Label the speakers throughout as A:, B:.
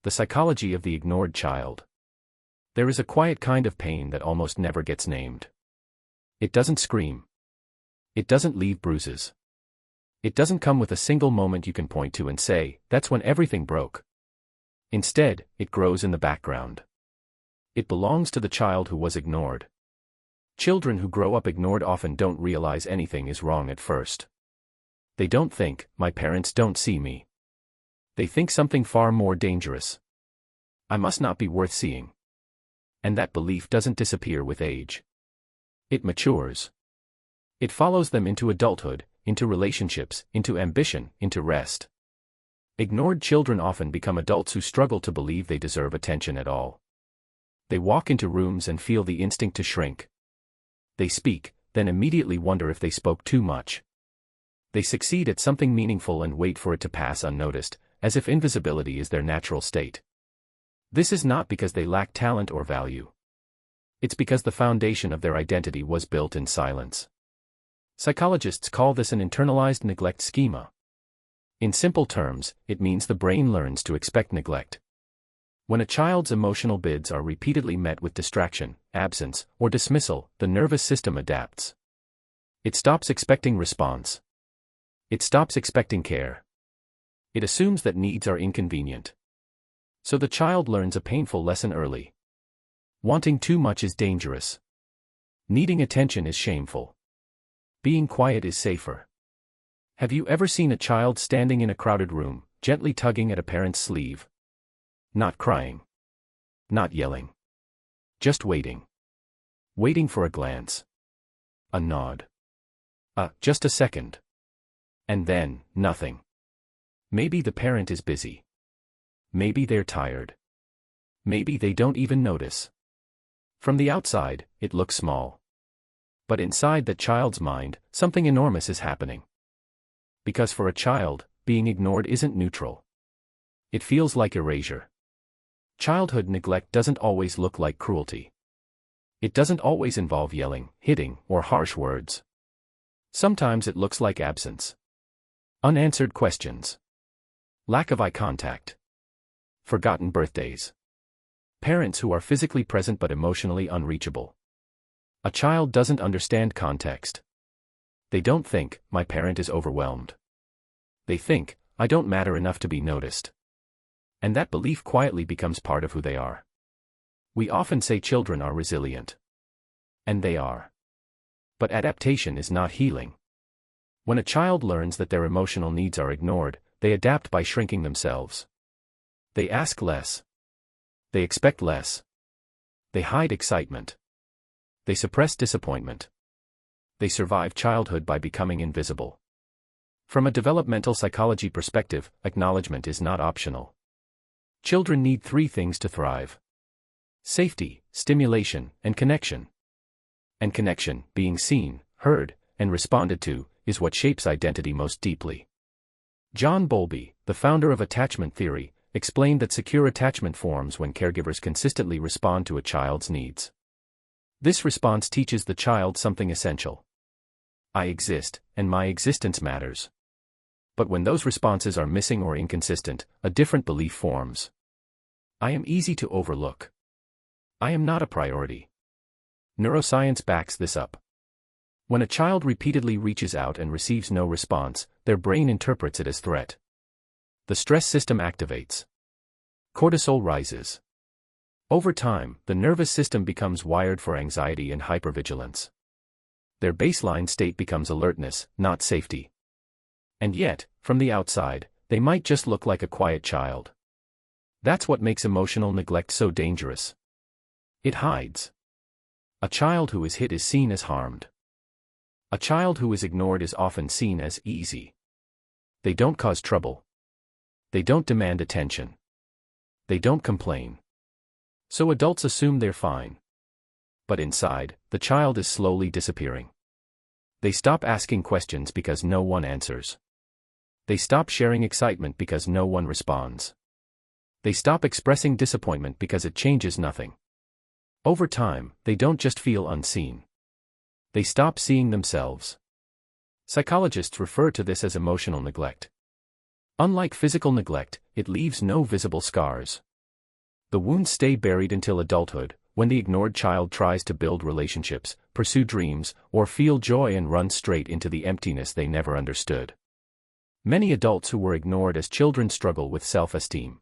A: The psychology of the ignored child. There is a quiet kind of pain that almost never gets named. It doesn't scream. It doesn't leave bruises. It doesn't come with a single moment you can point to and say, that's when everything broke. Instead, it grows in the background. It belongs to the child who was ignored. Children who grow up ignored often don't realize anything is wrong at first. They don't think, my parents don't see me. They think something far more dangerous. I must not be worth seeing. And that belief doesn't disappear with age. It matures. It follows them into adulthood, into relationships, into ambition, into rest. Ignored children often become adults who struggle to believe they deserve attention at all. They walk into rooms and feel the instinct to shrink. They speak, then immediately wonder if they spoke too much. They succeed at something meaningful and wait for it to pass unnoticed, as if invisibility is their natural state. This is not because they lack talent or value. It's because the foundation of their identity was built in silence. Psychologists call this an internalized neglect schema. In simple terms, it means the brain learns to expect neglect. When a child's emotional bids are repeatedly met with distraction, absence, or dismissal, the nervous system adapts. It stops expecting response. It stops expecting care. It assumes that needs are inconvenient. So the child learns a painful lesson early. Wanting too much is dangerous. Needing attention is shameful. Being quiet is safer. Have you ever seen a child standing in a crowded room, gently tugging at a parent's sleeve? Not crying. Not yelling. Just waiting. Waiting for a glance. A nod. Just a second. And then, nothing. Maybe the parent is busy. Maybe they're tired. Maybe they don't even notice. From the outside, it looks small. But inside the child's mind, something enormous is happening. Because for a child, being ignored isn't neutral. It feels like erasure. Childhood neglect doesn't always look like cruelty. It doesn't always involve yelling, hitting, or harsh words. Sometimes it looks like absence. Unanswered questions. Lack of eye contact. Forgotten birthdays. Parents who are physically present but emotionally unreachable. A child doesn't understand context. They don't think, my parent is overwhelmed. They think, I don't matter enough to be noticed. And that belief quietly becomes part of who they are. We often say children are resilient. And they are. But adaptation is not healing. When a child learns that their emotional needs are ignored, they adapt by shrinking themselves. They ask less. They expect less. They hide excitement. They suppress disappointment. They survive childhood by becoming invisible. From a developmental psychology perspective, acknowledgment is not optional. Children need 3 things to thrive: safety, stimulation, and connection. And connection, being seen, heard, and responded to, is what shapes identity most deeply. John Bowlby, the founder of attachment theory, explained that secure attachment forms when caregivers consistently respond to a child's needs. This response teaches the child something essential. I exist, and my existence matters. But when those responses are missing or inconsistent, a different belief forms. I am easy to overlook. I am not a priority. Neuroscience backs this up. When a child repeatedly reaches out and receives no response, their brain interprets it as threat. The stress system activates. Cortisol rises. Over time, the nervous system becomes wired for anxiety and hypervigilance. Their baseline state becomes alertness, not safety. And yet, from the outside, they might just look like a quiet child. That's what makes emotional neglect so dangerous. It hides. A child who is hit is seen as harmed. A child who is ignored is often seen as easy. They don't cause trouble. They don't demand attention. They don't complain. So adults assume they're fine. But inside, the child is slowly disappearing. They stop asking questions because no one answers. They stop sharing excitement because no one responds. They stop expressing disappointment because it changes nothing. Over time, they don't just feel unseen. They stop seeing themselves. Psychologists refer to this as emotional neglect. Unlike physical neglect, it leaves no visible scars. The wounds stay buried until adulthood, when the ignored child tries to build relationships, pursue dreams, or feel joy and runs straight into the emptiness they never understood. Many adults who were ignored as children struggle with self-esteem.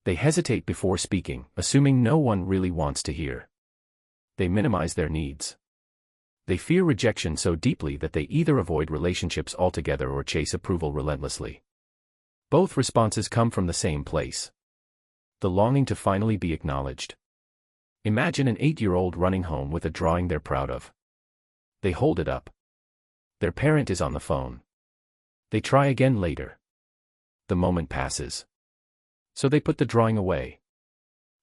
A: They hesitate before speaking, assuming no one really wants to hear. They minimize their needs. They fear rejection so deeply that they either avoid relationships altogether or chase approval relentlessly. Both responses come from the same place: the longing to finally be acknowledged. Imagine an 8-year-old running home with a drawing they're proud of. They hold it up. Their parent is on the phone. They try again later. The moment passes. So they put the drawing away.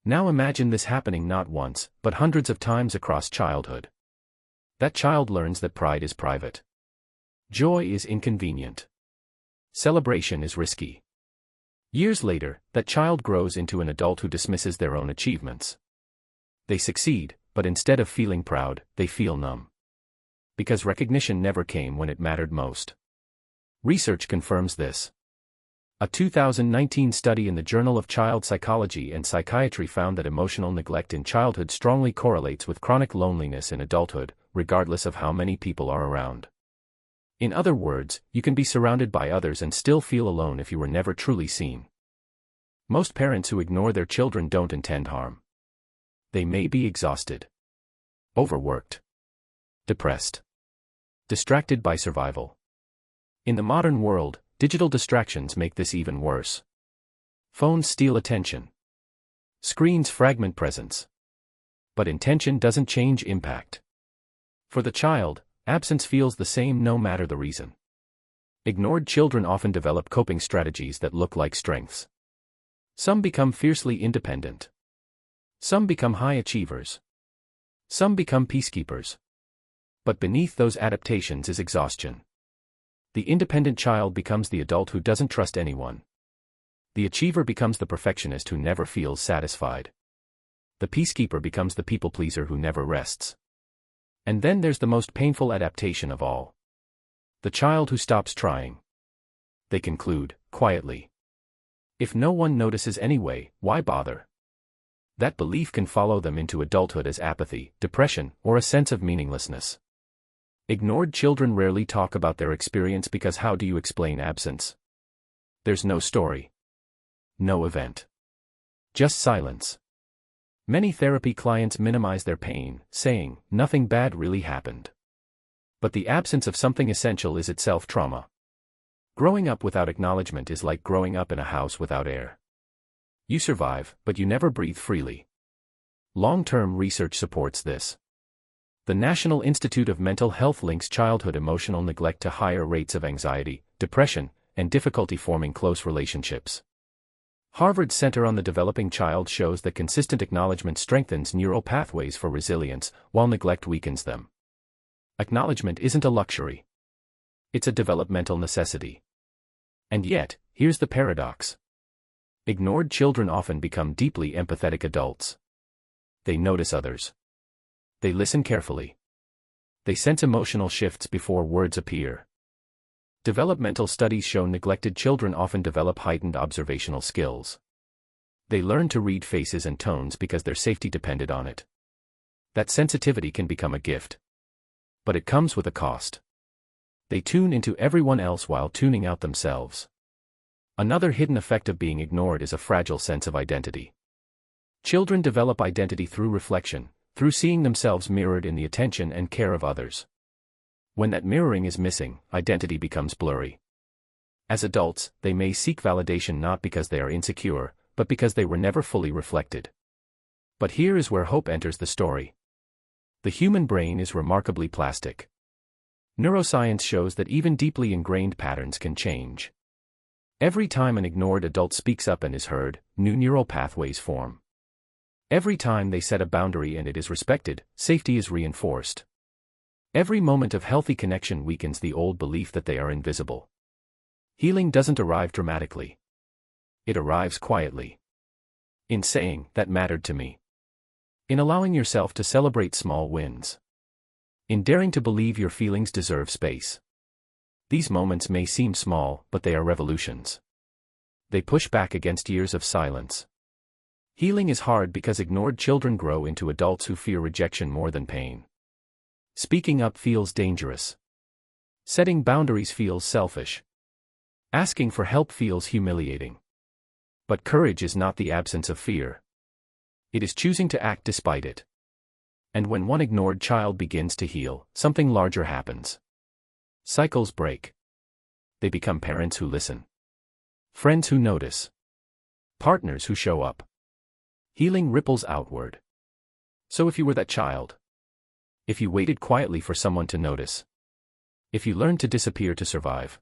A: Now imagine this happening not once, but hundreds of times across childhood. That child learns that pride is private. Joy is inconvenient. Celebration is risky. Years later, that child grows into an adult who dismisses their own achievements. They succeed, but instead of feeling proud, they feel numb. Because recognition never came when it mattered most. Research confirms this. A 2019 study in the Journal of Child Psychology and Psychiatry found that emotional neglect in childhood strongly correlates with chronic loneliness in adulthood, regardless of how many people are around. In other words, you can be surrounded by others and still feel alone if you were never truly seen. Most parents who ignore their children don't intend harm. They may be exhausted, overworked, depressed, distracted by survival. In the modern world, digital distractions make this even worse. Phones steal attention. Screens fragment presence. But intention doesn't change impact. For the child, absence feels the same no matter the reason. Ignored children often develop coping strategies that look like strengths. Some become fiercely independent. Some become high achievers. Some become peacekeepers. But beneath those adaptations is exhaustion. The independent child becomes the adult who doesn't trust anyone. The achiever becomes the perfectionist who never feels satisfied. The peacekeeper becomes the people pleaser who never rests. And then there's the most painful adaptation of all. The child who stops trying. They conclude, quietly. If no one notices anyway, why bother? That belief can follow them into adulthood as apathy, depression, or a sense of meaninglessness. Ignored children rarely talk about their experience because how do you explain absence? There's no story. No event. Just silence. Many therapy clients minimize their pain, saying, nothing bad really happened. But the absence of something essential is itself trauma. Growing up without acknowledgement is like growing up in a house without air. You survive, but you never breathe freely. Long-term research supports this. The National Institute of Mental Health links childhood emotional neglect to higher rates of anxiety, depression, and difficulty forming close relationships. Harvard's Center on the Developing Child shows that consistent acknowledgement strengthens neural pathways for resilience, while neglect weakens them. Acknowledgement isn't a luxury. It's a developmental necessity. And yet, here's the paradox. Ignored children often become deeply empathetic adults. They notice others. They listen carefully. They sense emotional shifts before words appear. Developmental studies show neglected children often develop heightened observational skills. They learn to read faces and tones because their safety depended on it. That sensitivity can become a gift. But it comes with a cost. They tune into everyone else while tuning out themselves. Another hidden effect of being ignored is a fragile sense of identity. Children develop identity through reflection, through seeing themselves mirrored in the attention and care of others. When that mirroring is missing, identity becomes blurry. As adults, they may seek validation not because they are insecure, but because they were never fully reflected. But here is where hope enters the story. The human brain is remarkably plastic. Neuroscience shows that even deeply ingrained patterns can change. Every time an ignored adult speaks up and is heard, new neural pathways form. Every time they set a boundary and it is respected, safety is reinforced. Every moment of healthy connection weakens the old belief that they are invisible. Healing doesn't arrive dramatically. It arrives quietly. In saying, that mattered to me. In allowing yourself to celebrate small wins. In daring to believe your feelings deserve space. These moments may seem small, but they are revolutions. They push back against years of silence. Healing is hard because ignored children grow into adults who fear rejection more than pain. Speaking up feels dangerous. Setting boundaries feels selfish. Asking for help feels humiliating. But courage is not the absence of fear. It is choosing to act despite it. And when one ignored child begins to heal, something larger happens. Cycles break. They become parents who listen. Friends who notice. Partners who show up. Healing ripples outward. So if you were that child, if you waited quietly for someone to notice, if you learned to disappear to survive,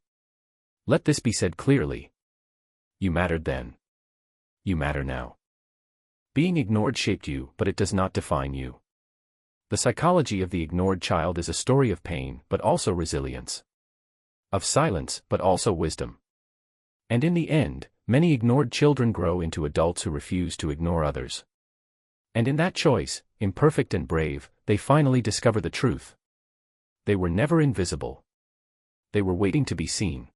A: let this be said clearly. You mattered then. You matter now. Being ignored shaped you, but it does not define you. The psychology of the ignored child is a story of pain, but also resilience. Of silence, but also wisdom. And in the end, many ignored children grow into adults who refuse to ignore others. And in that choice, imperfect and brave, they finally discover the truth. They were never invisible. They were waiting to be seen.